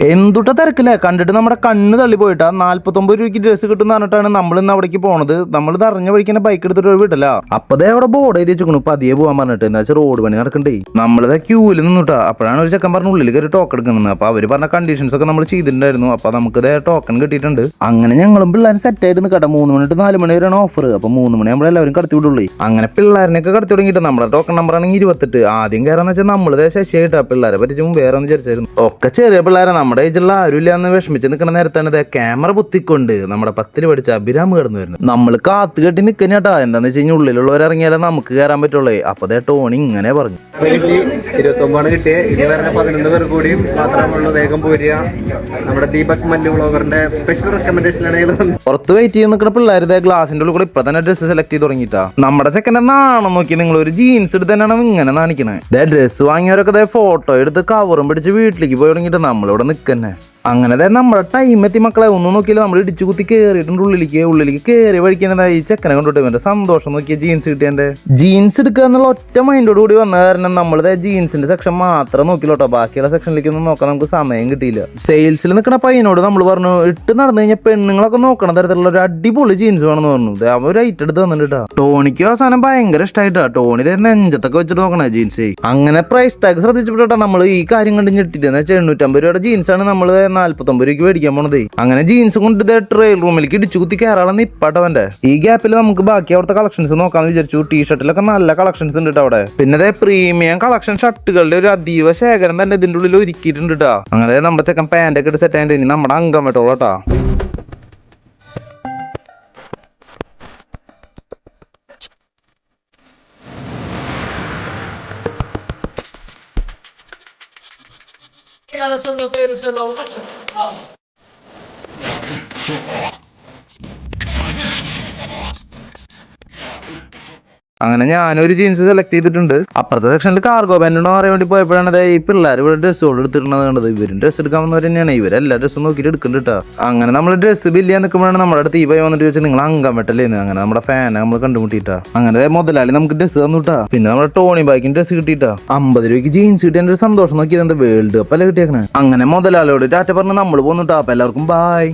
എന്തുട്ട തിരക്കില്ലേ, കണ്ടിട്ട് നമ്മുടെ കണ്ണ് തള്ളി പോയിട്ടാ. 49 രൂപയ്ക്ക് ഡ്രസ്സ് കിട്ടുന്ന പറഞ്ഞിട്ടാണ് നമ്മൾ ഇന്ന് അവിടേക്ക് പോണത്. നമ്മൾ അറിഞ്ഞ വഴിക്കുന്ന ബൈക്ക് എടുത്തിട്ട് വിട്ടില്ല. അപ്പതേ അവിടെ ബോർഡ് എഴുതി വെച്ചു പതിയെ പോകാൻ പറഞ്ഞിട്ട്. എന്താ വെച്ചാൽ റോഡ് പണി നടക്കണ്ടേ. നമ്മളിത് ക്യൂവിൽ നിന്നിട്ടാ. അപ്പോഴാണ് ഒരു ചെക്കൻ പറഞ്ഞ ഉള്ളിൽ കയറി ടോക്കൺ എടുക്കുന്നത്. അപ്പൊ അവര് പറഞ്ഞ കണ്ടീഷൻസ് ഒക്കെ നമ്മൾ ചെയ്തിട്ടുണ്ടായിരുന്നു. അപ്പൊ നമുക്ക് ടോക്കൺ കിട്ടിയിട്ടുണ്ട്. അങ്ങനെ ഞങ്ങളും പിള്ളേരും സെറ്റ് ആയിട്ട് നിൽക്കട്ടെ. 3 മണി to 4 മണി വരെയാണ് ഓഫർ. അപ്പൊ 3 മണിയാകുമ്പോൾ എല്ലാവരും കടത്തി വിടുള്ളൂ. അങ്ങനെ പിള്ളേരിനൊക്കെ കടത്തി തുടങ്ങിയിട്ട് നമ്മുടെ ടോക്കൺ നമ്പർ ആണെങ്കിൽ 28. ആദ്യം കയറാന്ന് വെച്ചാൽ നമ്മളത് ശശിയായിട്ടാ. പിള്ളേരെ പറ്റിച്ചും വേറെ ഒന്ന് വിചാരിച്ചായിരുന്നു. ഒക്കെ ചെറിയ പിള്ളേരെ നമ്മുടെ ഏജിലുള്ള ആരും ഇല്ലാന്ന് വിഷമിച്ച് നിൽക്കുന്ന നേരത്താണ് ക്യാമറ പൊത്തിക്കൊണ്ട് നമ്മുടെ 10ൽ പഠിച്ച അഭിരാമ് കടന്നു വരുന്നത്. നമ്മൾ കാത്തു കെട്ടി നിൽക്കണേട്ടാ. എന്താന്ന് വെച്ച് കഴിഞ്ഞാൽ ഉള്ളിലുള്ളവർ ഇറങ്ങിയാലേ നമുക്ക് കയറാൻ പറ്റുള്ളൂ. അപ്പൊ ടോണി ഇങ്ങനെ പറഞ്ഞു, 29 കിട്ടിയ ഇനി വരുന്ന 11 പേർ കൂടി മാത്രമുള്ള വേഗം പോരുക. നമ്മുടെ ദീപക് മല്ലു വ്ളോഗറിന്റെ സ്പെഷ്യൽ റെക്കമെൻഡേഷൻ ആണ്. പുറത്ത് വെയിറ്റ് ചെയ്ത് നിൽക്കുന്ന പിള്ളേർ ഗ്ലാസിന്റെ ഉള്ളിൽ കൂടെ ഇപ്പൊ തന്നെ ഡ്രസ്സ് സെലക്ട് ചെയ്ത് തുടങ്ങിയിട്ടാ. നമ്മുടെ ചെക്കൻ്റെ നാണം നോക്കി നിങ്ങൾ ഒരു ജീൻസ് എടുത്ത് തന്നെയാണ് ഇങ്ങനെ നാണിക്കണേ. ഡ്രസ്സ് വാങ്ങിയവരൊക്കെ ഫോട്ടോ എടുത്ത് കവറും പിടിച്ച് വീട്ടിലേക്ക് പോയി തുടങ്ങിയിട്ട് നമ്മളിവിടെ നിൽക്കന്നെ. അങ്ങനെ നമ്മുടെ ടൈം എത്തി മക്കളെ. ഒന്നും നോക്കിയില്ല, നമ്മൾ ഇടിച്ചു കുത്തി കയറിയിട്ടുണ്ട് ഉള്ളിലേക്ക് കയറി വഴിക്കുന്നതായി ഈ ചെക്കനെ കൊണ്ടിട്ട് എന്റെ സന്തോഷം നോക്കിയ ജീൻസ് കിട്ടിയ ജീൻസ് എടുക്കുക എന്നുള്ള ഒറ്റ മൈൻഡോട് കൂടി വന്ന കാരണം നമ്മളിത് ജീൻസിന്റെ സെക്ഷൻ മാത്രം നോക്കില്ലോട്ടോ. ബാക്കിയുള്ള സെക്ഷനിലേക്ക് ഒന്നും നോക്കാൻ നമുക്ക് സമയം കിട്ടിയില്ല. സെയിൽസിൽ നിൽക്കുന്ന പയ്യനോട് നമ്മൾ പറഞ്ഞു, ഇട്ട് നടന്നു കഴിഞ്ഞാൽ പെണ്ണുങ്ങളൊക്കെ നോക്കണ തരത്തിലുള്ള ഒരു അടിപൊളി ജീൻസ് വേണമെന്ന് പറഞ്ഞു. അവർ റൈറ്റ് എടുത്ത് വന്നിട്ടാ. ടോണിക്ക് അവസാനം ഭയങ്കര ഇഷ്ടമായിട്ടാ. ടോണി നെഞ്ചത്തൊക്കെ വെച്ചിട്ട് നോക്കണ ജീൻസ്. അങ്ങനെ പ്രൈസ് ടാഗ് ശ്രദ്ധിച്ചപ്പോട്ടാ നമ്മൾ ഈ കാര്യം കണ്ട് ഞെട്ടിട്ടെന്ന് വെച്ചാൽ 850 രൂപയുടെ ജീൻസാണ് നമ്മൾ 49 രൂപയ്ക്ക് മേടിക്കാൻ പോണത്. അങ്ങനെ ജീൻസ് കൊണ്ട് ട്രെയിൽ റൂമിലേക്ക് ഇടിച്ചു കുത്തി കയറാളെന്ന് ഇപ്പാട്ടവന്റെ. ഈ ഗ്യാപ്പിൽ നമുക്ക് ബാക്കി അവിടുത്തെ കളക്ഷൻസ് നോക്കാന്ന് വിചാരിച്ചു. ടീഷർട്ടിലൊക്കെ നല്ല കളക്ഷൻസ് ഉണ്ട് അവിടെ. പിന്നെ പ്രീമിയം കളക്ഷൻ ഷർട്ടുകളുടെ ഒരു അതീവ ശേഖരം തന്നെ ഇതിന്റെ ഉള്ളിൽ ഒരുക്കിയിട്ടുണ്ട് കേട്ടോ. അങ്ങനെ നമ്മുടെ ചെക്കൻ പാന്റ് ഒക്കെ ഇട്ട് സെറ്റ് ആയിട്ട് ഇനി നമ്മുടെ അംഗം വെട്ടോളൂ കേട്ടോ. അങ്ങനെ ഞാനൊരു ജീൻസ് സെലക്ട് ചെയ്തിട്ടുണ്ട്. അപ്പുറത്തെ സെക്ഷനിൽ കാർഗോ പാന്റ് ഉണ്ടോ പറയാൻ വേണ്ടി പോയപ്പോഴാണ് ഈ പിള്ളേർ ഇവിടെ ഡ്രസ്സുകൾ എടുത്തിട്ടുള്ളത് കണ്ടത്. ഇവരും ഡ്രസ്സ് എടുക്കാൻ വന്നവർ തന്നെയാണ്. ഇവരെല്ലാ ഡ്രസ്സും നോക്കിയിട്ട് എടുക്കുന്നുണ്ട് കേട്ടോ. അങ്ങനെ നമ്മൾ ഡ്രസ്സ് ബില്ല് ചെയ്യാൻ നിൽക്കുമ്പോഴാണ് നമ്മുടെ അടുത്ത് ഈ പയ്യ വന്നിട്ട് ചോദിച്ചാൽ നിങ്ങൾ അംഗം വെട്ടല്ലേന്ന്. അങ്ങനെ നമ്മുടെ ഫാനെ നമ്മൾ കണ്ടുമുട്ടിയിട്ടാ. അങ്ങനെ മുതലാളി നമുക്ക് ഡ്രസ്സ് തന്നുട്ടാ. പിന്നെ നമ്മുടെ ടോണി ബൈക്കിന് ഡ്രസ്സ് കിട്ടിയിട്ടാ. 50 രൂപയ്ക്ക് ജീൻസ് കിട്ടിയ ഒരു സന്തോഷം നോക്കിയത് എന്താ വേൾഡ് കപ്പ് അല്ലേ കിട്ടിയേക്കണേ. അങ്ങനെ മുതലാളിയോട് ടാറ്റ പറഞ്ഞ് നമ്മൾ പോന്നിട്ടാ. അപ്പൊ എല്ലാവർക്കും ബായ്.